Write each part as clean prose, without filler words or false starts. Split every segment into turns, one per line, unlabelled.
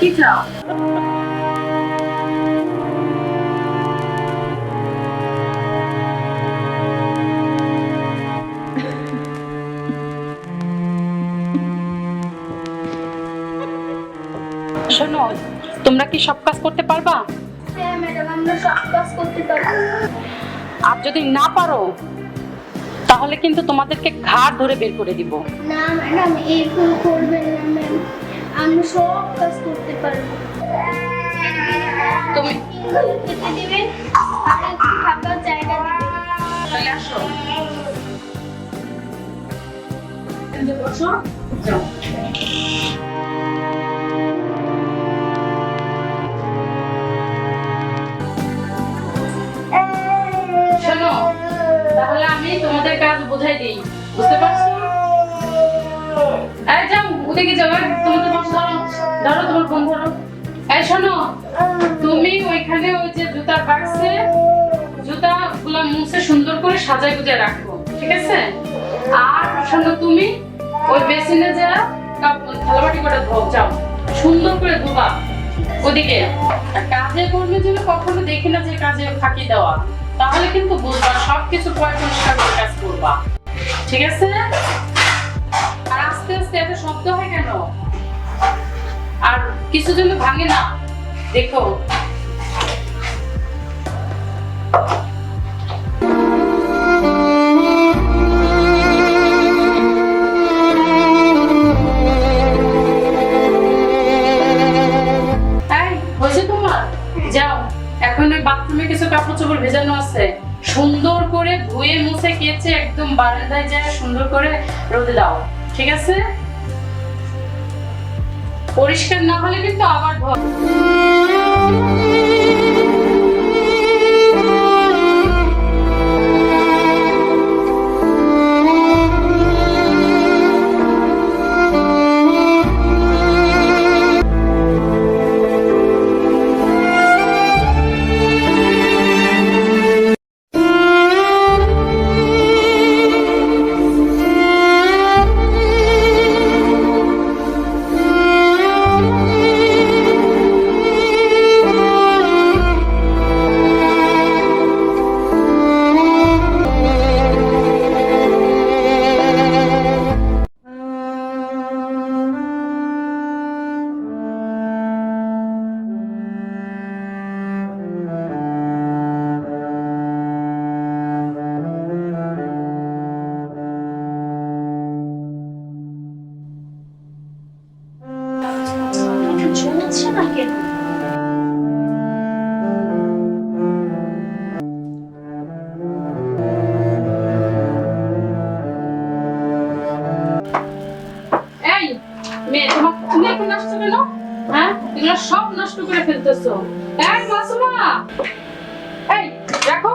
কি চাও? শোনো, তোমরা কি সব কাজ করতে পারবা?
হ্যাঁ ম্যাডাম, আমরা সব কাজ করতে পারি।
আর যদি না পারো তাহলে কিন্তু তোমাদেরকে ঘাড় ধরে বের করে দিব।
না ম্যাডাম, এরকম করবেন না ম্যাম, আমরা সব কাজ করতে পারবো।
তুমি
খেতে দিবেন আর একটু থাকার জায়গা দিবেন।
চলে আসো, বসো, যাও। শোনো, তাহলে আমি তোমাদের কাজ বোঝাই দিই, বুঝতে পারছো? এই যাও, ওদিকে যাও, তোমাদের বস ধরো, ধরো তোমার ফোন ধরো। এই শোনো, তুমি ওইখানে ওই যে জুতার বাক্সে জুতাগুলো মুছে সুন্দর করে সাজায় গুজায় রাখো, ঠিক আছে? আর শোনো, তুমি ওই বেসিনে যা থালাবাটি করে ধোও, যাও সুন্দর করে ধোবা ওদিকে। আর কাজে কর্মে যেন কখনো দেখি না যে কাজে ফাঁকি দেওয়া, তাহলে কিন্তু বুঝবা সবকিছু পরিষ্কার করে কাজ করবা, ঠিক আছে? আর আস্তে আস্তে এত শব্দ হয় কেন? আর কিছু যেন ভাঙে না, দেখো। যাও, এখন ওই বাথরুমে কিছু কাপড় চোপড় ভেজানো আছে, সুন্দর করে ধুয়ে মুছে কেচে একদম বারান্দায় যায় সুন্দর করে রোদে দাও, ঠিক আছে? পরিষ্কার না হলে কিন্তু আবার ধর।
শুনছে না কেন?
এই মেয়ে, তুমি এখন আসছো কেন? হ্যাঁ, এগুলো সব নষ্ট করে ফেলতেছো। এই মাসুমা, এই রাখো,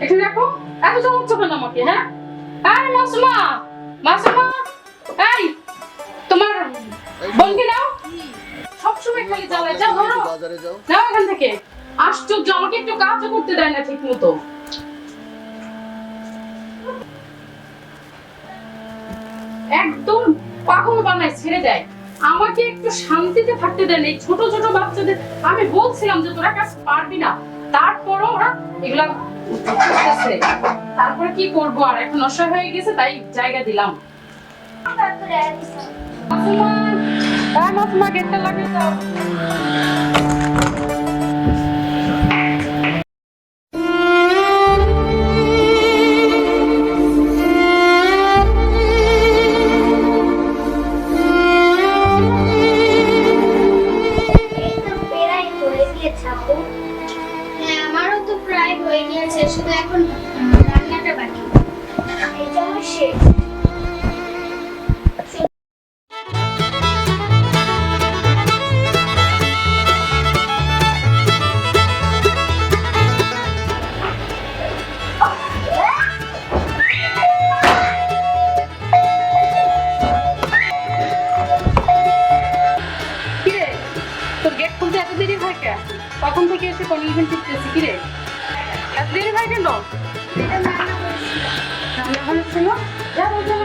একটু রাখো, এত চালাচ্ছ কেন আমাকে? হ্যাঁ, এই মাসুমা, মাসুমা, এই তোমার বোনকে নাও, সবসময় খালি জ্বালায়। যাও ধরো, যাও এখান থেকে। আশ্চর্য, আমাকে একটু কাজও করতে দেয় না ঠিক মতো। একদম পাগল বানায়, ছেড়ে দেয়, আমাকে একটু শান্তিতে থাকতে দেন। এই ছোট ছোট বাচ্চাদের আমি বলছিলাম যে তোরা কাজ পারবি না, তারপরও ওরা এগুলা করতেছে। তারপরে কি করবো, আর এখন অসহায় হয়ে গেছে, তাই জায়গা দিলাম।
তারপরে আইসা
মাসুমা, এই মাসুমা, গেটটা লাগিয়ে দাও।
হ্যাঁ, আমারও তো প্রায় হয়ে গিয়েছে, শুধু এখন রান্নাটা বাকি। এই জন্য শেষ।
কিরে, তোর গেট খুলতে এত দেরি হয় কেন? তখন থেকে এসে কনভিশন শিখতেছি। কিরে, এত দেরি হয় কেন? রান্না হচ্ছিল, যাও যাও।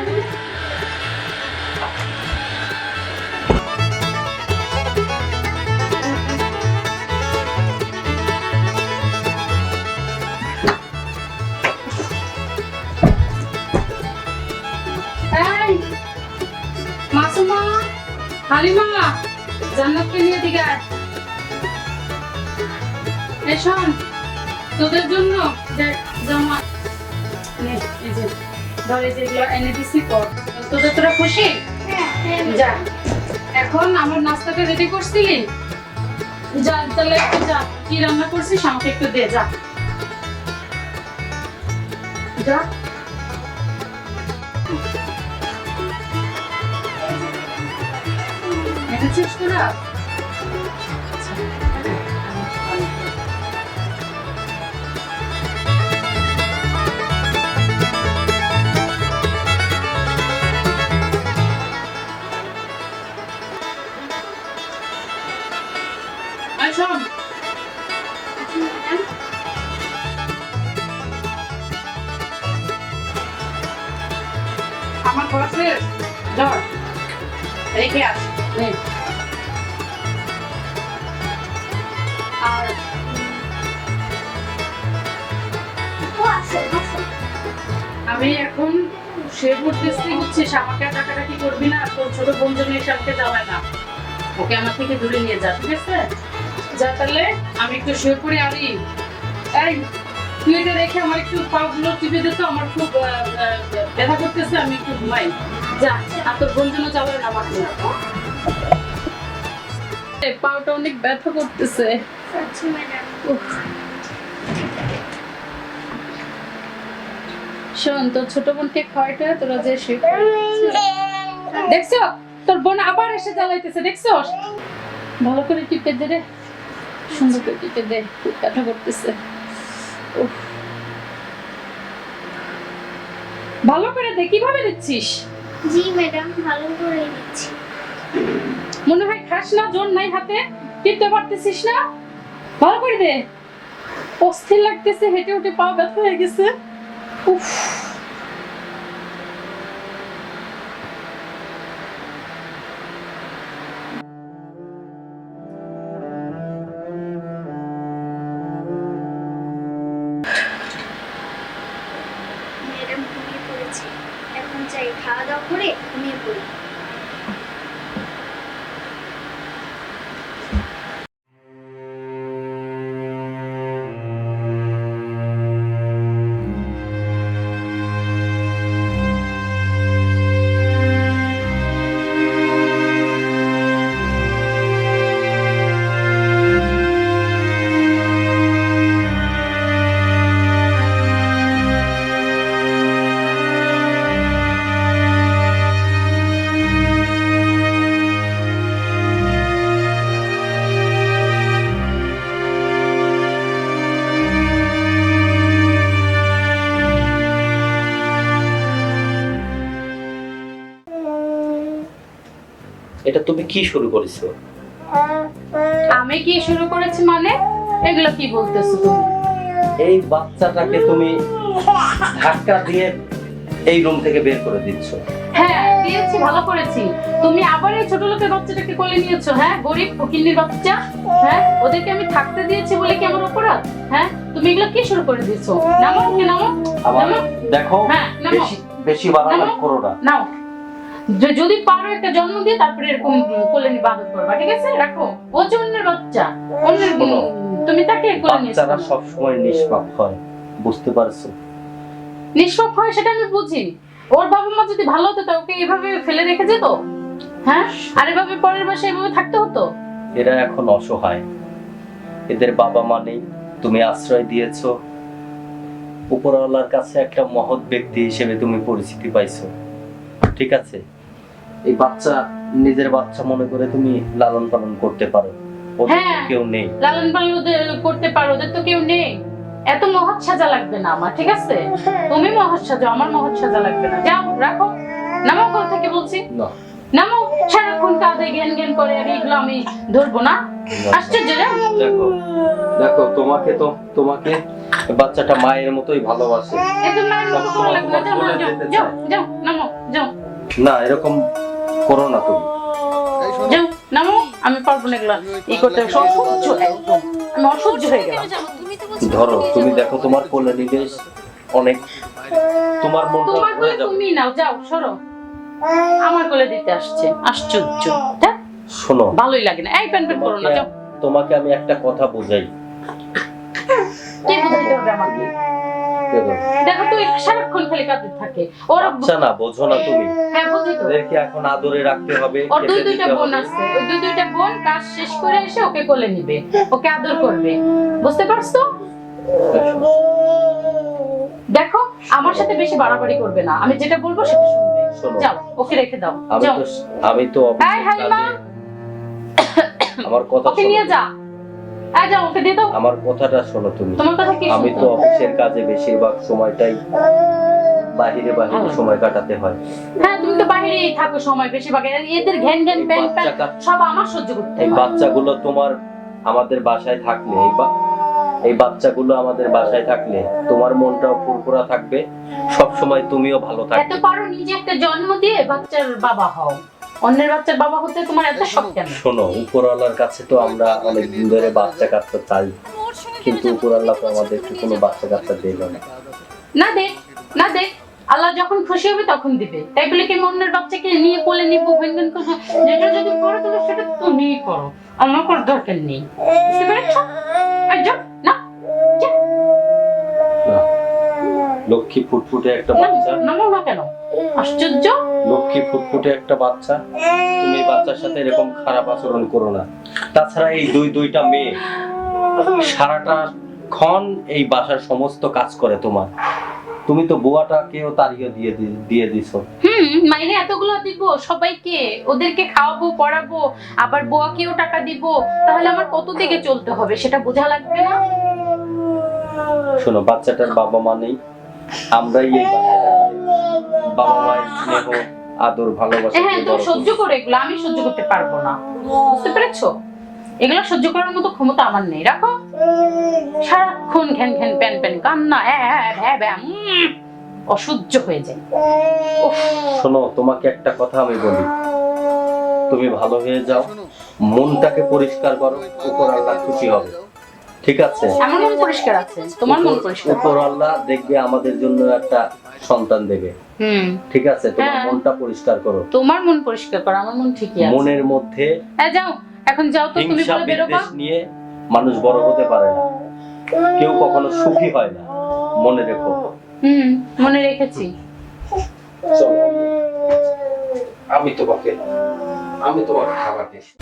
হালিমা, জান্নাতকে নিয়ে দিকে আয়। এই শোন, তোদের জন্য দেখ জামা নে, এই যে ধর, এই যেগুলো এনে দিছি পর। তোরা খুশি? যা, এখন আমার নাস্তাটা রেডি করছিলি? যা তাহলে একটু যা, কি রান্না করছিস আমাকে একটু দে, যা যা। এনেছিস তোরা? শোন, আমার কাছে ধর, রেখে আস। আর আমি এখন শুয়ে পড়তেছি, বুঝছিস? আমাকে টাকাটাকি করবি না, তোর ছোট বোন জন্য এসে আমাকে যাওয়ায় না, ওকে আমার থেকে দূরে নিয়ে যা, ঠিক আছে? যা তাহলে, আমি একটু শুয়ে পড়ি। আরি, এই তুই এটা রেখে আমার একটু পাগুলো টিপে দিত, আমার খুব ব্যথা করতেছে, আমি একটু ঘুমাই। যা, আর তোর বোন জন্য যাবে না আমাকে। পাটা অনেক ব্যথা করতেছে। শোন, তোর ছোট বোনকে খাওয়াইতে তোরা যে দেখছো, তোর বোন আবার এসে জ্বালাইতেছে, দেখছো? ভালো করে টিপে দে রে, সুন্দর করে টিপে দে, খুব ব্যথা করতেছে। ভালো করে দে, কিভাবে দিচ্ছিস?
জি ম্যাডাম, ভালো করে দিচ্ছি।
মনে হয় খাস না, জোর নাই হাতে, টিপতে পারতেছিস না, ভালো করে দে। অস্থির লাগতেছে, হেঁটে উঠে পা ব্যথা হয়ে গেছে। উফ,
ম্যাডাম ঘুমিয়ে পড়েছে, এখন চাই খাওয়া দাওয়া করে ঘুমিয়ে পড়ি।
এটা তুমি কি শুরু করেছো?
আমি কি শুরু করেছি মানে? এগুলো কি বলতেছো তুমি?
এই বাচ্চাটাকে তুমি ধাক্কা দিয়ে এই রুম থেকে বের করে দিচ্ছ।
হ্যাঁ দিয়েছি, ভালো করেছি। তুমি আবার এই ছোট লোকের বাচ্চাটাকে কোলে নিয়েছো? হ্যাঁ, গরিব ফকিন্নির বাচ্চা। হ্যাঁ, ওদেরকে আমি থাকতে দিয়েছি বলে কি আমার অপরাধ? হ্যাঁ, তুমি এগুলো কি শুরু করে দিয়েছো? নামো, নামো,
আবার
নামো।
দেখো,
হ্যাঁ, নামো।
বেশি বেশি বাড়াবাড়ি করো না।
নাও, যদি পারো একটা জন্ম দিয়ে তারপরে এরকম কোলে নিয়ে বাদত করবা, ঠিক আছে? রাখো, ও জন্মের বাচ্চা, অন্যের
শোনো,
তুমি তাকে কোলে নিয়েছো।
বাচ্চারা সবসময় নিষ্পাপ হয়, বুঝতে পারছো?
নিষ্পাপ হয় সেটা আমি বুঝি। ওর বাবা মা যদি ভালো হতো তো ওকে এভাবে ফেলে রেখে যেত? হ্যাঁ, আর এভাবে পরের বাসায় এভাবে থাকতে হতো?
এরা এখন অসহায়, এদের বাবা মা নেই, তুমি আশ্রয় দিয়েছো। উপরওয়ালার কাছে একটা মহৎ ব্যক্তি হিসেবে তুমি পরিচিতি পাইছো, ঠিক আছে? এই বাচ্চা নিজের বাচ্চা মনে করে তুমি লালন পালন করতে পারো, ওদের তো কেউ নেই।
লালন পালন করতে পারো, ওদের তো কেউ নেই। এত মহৎ সাজা লাগবে না আমার, ঠিক আছে? তুমি মহৎ সাজা, আমার মহৎ সাজা লাগবে না। যাও, রাখো, নামো কোল থেকে বলছি।
না,
নামো, সারাক্ষণ কাঁদে জ্ঞান জ্ঞান করে, আর এগুলো আমি ধরবো না। আশ্চর্য রে।
দেখো দেখো, তোমাকে বাচ্চাটা মায়ের মতোই ভালোবাসে।
এত মায়ের মতো করা লাগবে না। যাও, যাও, যাও, যাও, নামো, যাও।
না, এরকম করো না তুমি।
যাও, নামো, আমি পারবো না এগুলো ই করতে। অসহ্য, একদম আমি অসহ্য হয়ে গেলাম।
ধরো, তুমি দেখো তোমার কোলে নিলে অনেক, তোমার মনটা
তোমার
ভরে
কোলে
যাবে।
তুমি নাও, যাও, সরো। আমার কোলে দিতে আসছে, আশ্চর্য।
শোনো,
ভালোই লাগে না। এই প্যান প্যান করো না, যাও।
তোমাকে আমি একটা কথা বুঝাই।
কে বুঝাইতে হবে আমাকে? দেখো তো সারাক্ষণ খালি কাঁদতে থাকে। ওর
বাচ্চা না, বোঝো না তুমি?
হ্যাঁ বুঝি তো।
ওদেরকে এখন আদরে রাখতে হবে,
ওর
খেতে
দুইটা
দিতে
বোন
হবে।
আছে, ওই দুইটা বোন কাজ শেষ করে এসে ওকে কোলে নিবে, ওকে আদর করবে, বুঝতে পারছো? দেখো আমার সাথে বেশি বাড়াবাড়ি করবে না, আমি যেটা বলবো সেটা শুনবে।
শোনো।
যাও ওকে রেখে দাও,
আমি
যাও।
তো আমি তো অফিসের
এই হালিমা,
কাজে- আমার কথা
ওকে
শোনো।
নিয়ে যা। এই যাও ওকে দিয়ে দাও।
আমার কথাটা শোনো তুমি।
তোমার কথা কি
আমি
শুনবো?
তো অফিসের কাজে বেশিরভাগ সময়টাই বাহিরে সময় কাটাতে হয়।
হ্যাঁ তুমি তো বাইরেই থাকো সময় বেশিরভাগ। এদের ঘ্যান ঘ্যান
এই
প্যান প্যান
বাচ্চা-
সব আমার সহ্য করতে
এই
হয়।
বাচ্চাগুলো তোমার আমাদের বাসায় থাকলে, এই বাচ্চাগুলো আমাদের বাসায় থাকলে তোমার মনটাও ফুরফুরা থাকবে, সব সময় তুমিও ভালো
এত
থাকবে।
পারো নিজে একটা জন্ম দিয়ে বাচ্চার বাবা হও, অন্যের বাচ্চার বাবা হতে তোমার এত শখ কেন?
শোনো, উপরওয়ালার কাছে তো আমরা অনেক দিন ধরে বাচ্চা কাচ্চা চাই, কিন্তু উপরওয়ালা তো আমাদেরকে কোনো বাচ্চা কাচ্চা দেবে না।
না দেখ, না দেখ, আল্লাহ যখন খুশি হবে তখন দিবে। তাই বলে কি আমি অন্যের বাচ্চাকে নিয়ে কোলে নিব, ভেনভেন করবো? যেটা যদি করো তাহলে সেটা তুমিই করো, আমার করার দরকার নেই। বুঝতে পেরেছো? এই যাও, না যা।
না, লক্ষ্মী ফুটফুটে একটা
না,
বাচ্চা,
নামো না কেন? আশ্চর্য।
লক্ষ্মী ফুটফুটে একটা বাচ্চা, তুমি এই বাচ্চার সাথে এরকম খারাপ আচরণ করো না। তাছাড়া এই দুইটা মেয়ে সারাটা ক্ষণ এই বাসার সমস্ত কাজ করে তোমার। তুমি তো বুয়াটাকেও তাড়িয়ে দিয়ে দিছো।
মাইনে এতগুলো দিব সবাইকে, ওদেরকে খাওয়াবো পড়াবো, আবার বুয়াকেও টাকা দিব, তাহলে আমার কত দিকে চলতে হবে সেটা বোঝা লাগবে না?
শোনো, বাচ্চাটার বাবা মা নেই, আমরাই এই বাবা মায়ের স্নেহ আদর ভালোবাসা
হ্যাঁ
দিয়ে
তুমি
বড়
সহ্য
করছি।
করো এগুলো, আমি সহ্য করতে পারবো না। বুঝতে পেরেছো? এগুলো সহ্য করার মতো ক্ষমতা আমার নেই। রাখো। সারাক্ষণ ঘ্যান ঘ্যান প্যান প্যান কান্না, অসহ্য হয়ে যায়। উফ,
শোনো, তোমাকে একটা কথা আমি বলি, তুমি ভালো হয়ে যাও, মনটাকে পরিষ্কার করো, উপর আল্লাহ খুশি হবে। ঠিক আছে?
আমার মন পরিষ্কার আছে, তোমার মন পরিষ্কার।
উপর আল্লাহ দেখবে আমাদের জন্য একটা সন্তান দেবে। ঠিক আছে? তোমার
হ্যাঁ।
মনটা পরিষ্কার করো।
তোমার মন পরিষ্কার করো, আমার মন ঠিকই আছে।
মনের মধ্যে
হ্যাঁ যাও, এখন যাও তো, তুমি
হিংসা
বলে বেরোবা।
বিদ্বেষ নিয়ে মানুষ বড় হতে পারে না, কেউ কখনো সুখী হয় না, মনে রেখো।
মনে রেখেছি।
চলো, আমি তোমাকে খাবার দিচ্ছি।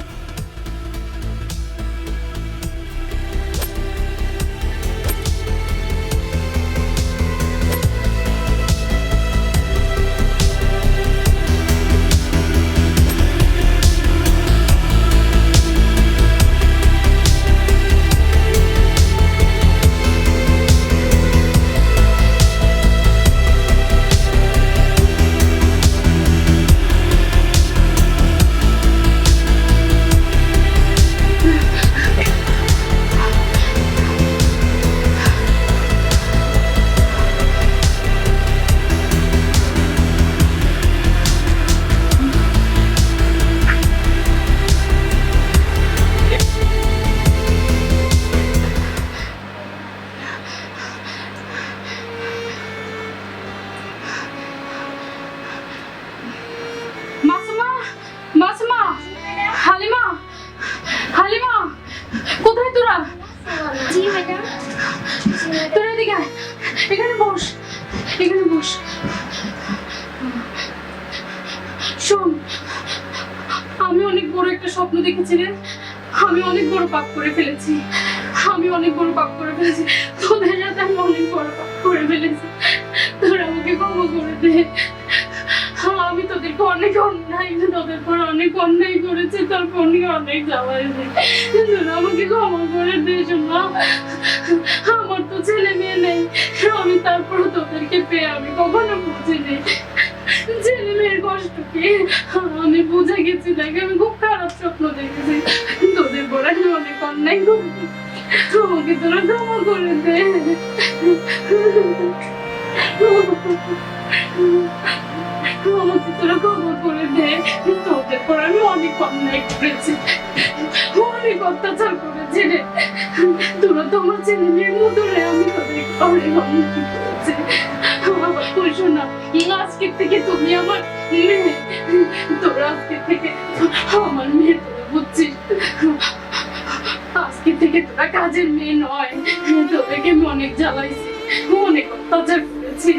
মাসুমা, মাসুমা, হালিমা, হালিমা, কোথায় তোরা?
জি ম্যাডাম।
তোরা এদিকে আয়। এখানে বস, এখানে বস। শোন, আমি অনেক বড় একটা স্বপ্ন দেখেছি রে। আমি অনেক বড় পাপ করে ফেলেছি, তোদের সাথে আমি অনেক বড় পাপ করে ফেলেছি। তোরা আমাকে ক্ষমা করে দে। আমি তোদেরকে তোদের পর অনেক অন্যায় করেছি, তারপর অনেক জ্বালাইছি। তোরা আমাকে ক্ষমা করে দে। শোনা, আমার তো ছেলে মেয়ে নেই, আমি তারপর তোদেরকে পেয়ে আমি কখনো বুঝিনি ছেলে মেয়ের কষ্ট কি। আমি বুঝে গেছি, দেখে আমি খুব খারাপ স্বপ্ন দেখেছি। তোদের পর আমি অনেক অন্যায় করেছি, আমাকে তোরা ক্ষমা করে দে। আমাকে তোরা ক্ষমা করে দে। তোদের পর আমি অনেক অন্যায় করেছি, অনেক অত্যাচার করেছি রে। তোরা তো আমার ছেলে মেয়ের মতো রে, আমি তোদের অনেক অন্যায় করেছি। আমার কইসো না, আজকের থেকে তুমি আমার মেয়ে, তোরা আজকের থেকে আমার মেয়ে। কাজের মেয়ে নয়, তোদেরকে আমি অনেক জ্বালাইছি, অনেক অত্যাচার করেছি।